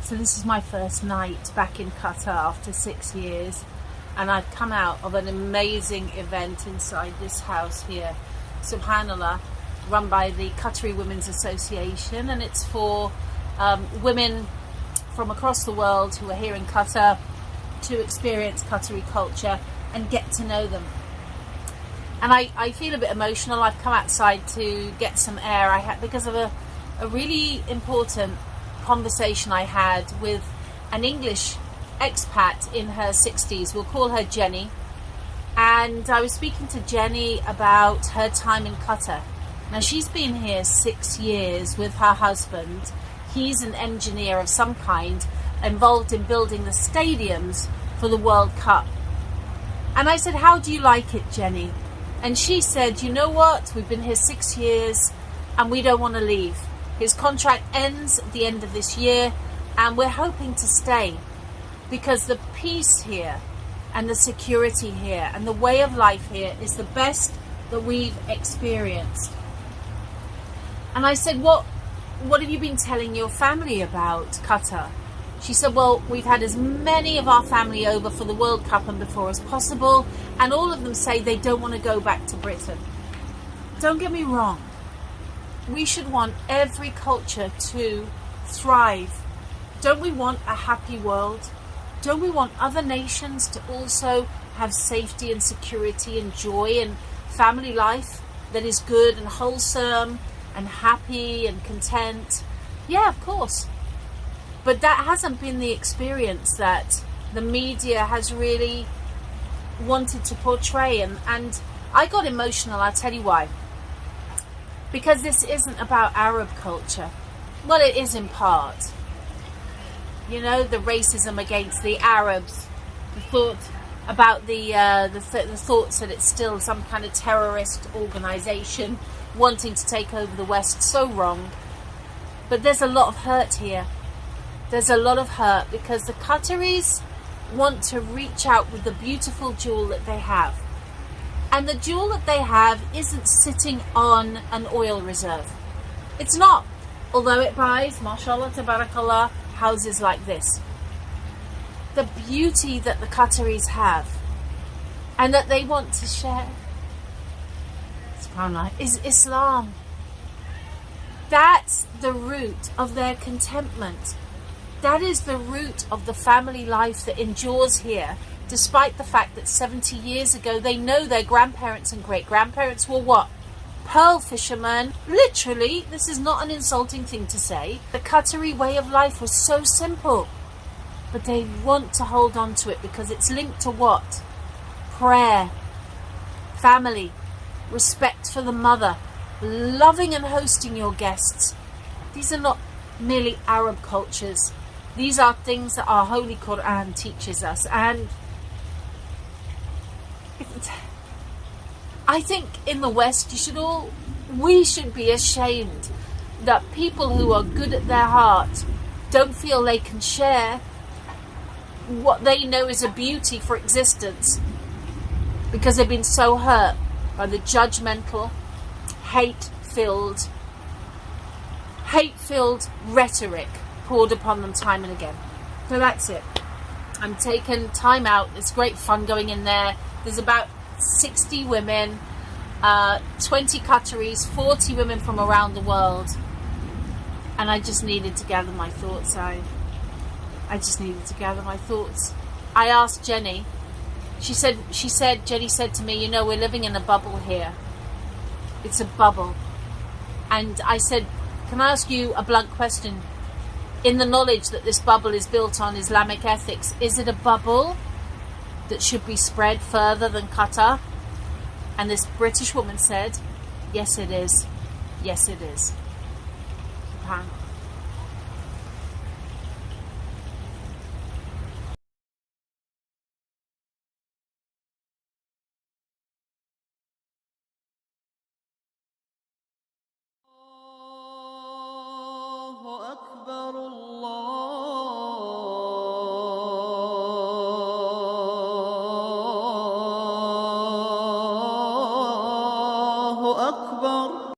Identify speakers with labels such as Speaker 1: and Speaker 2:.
Speaker 1: So this is my first night back in Qatar after 6 years, and I've come out of an amazing event inside this house here, subhanallah, run by the Qatari Women's Association, and it's for women from across the world who are here in Qatar to experience Qatari culture and get to know them. And I feel a bit emotional. I've come outside to get some air because of a really important conversation I had with an English expat in her 60s. We'll call her Jenny. And I was speaking to Jenny about her time in Qatar. Now, she's been here 6 years with her husband. He's an engineer of some kind, involved in building the stadiums for the World Cup. And I said, how do you like it, Jenny? And she said, you know what? We've been here 6 years and we don't want to leave. His contract ends at the end of this year and we're hoping to stay because the peace here and the security here and the way of life here is the best that we've experienced. And I said, what have you been telling your family about Qatar? She said, well, we've had as many of our family over for the World Cup and before as possible, and all of them say they don't want to go back to Britain. Don't get me wrong. We should want every culture to thrive. Don't we want a happy world? Don't we want other nations to also have safety and security and joy and family life that is good and wholesome and happy and content? Yeah, of course. But that hasn't been the experience that the media has really wanted to portray. And I got emotional, I'll tell you why. Because this isn't about Arab culture. Well, it is in part. You know, the racism against the Arabs, the thought about the thoughts that it's still some kind of terrorist organization wanting to take over the West. So wrong. But there's a lot of hurt here. There's a lot of hurt because the Qataris want to reach out with the beautiful jewel that they have. And the jewel that they have isn't sitting on an oil reserve. It's not. Although it buys, mashallah, tabarakallah, houses like this. The beauty that the Qataris have and that they want to share, subhanallah, is Islam. That's the root of their contentment. That is the root of the family life that endures here, despite the fact that 70 years ago they know their grandparents and great-grandparents were what? Pearl fishermen. Literally, this is not an insulting thing to say. The Qatari way of life was so simple. But they want to hold on to it because it's linked to what? Prayer, family, respect for the mother, loving and hosting your guests. These are not merely Arab cultures. These are things that our Holy Quran teaches us. And I think in the West we should be ashamed that people who are good at their heart don't feel they can share what they know is a beauty for existence because they've been so hurt by the judgmental, hate-filled rhetoric poured upon them time and again. So that's it. I'm taking time out. It's great fun going in there. There's about 60 women, 20 Qataris, 40 women from around the world. And I just needed to gather my thoughts. I just needed to gather my thoughts. I asked Jenny. Jenny said to me, you know, we're living in a bubble here. It's a bubble. And I said, can I ask you a blunt question? In the knowledge that this bubble is built on Islamic ethics, is it a bubble that should be spread further than Qatar? And this British woman said, yes it is. Yes it is. SubhanAllah.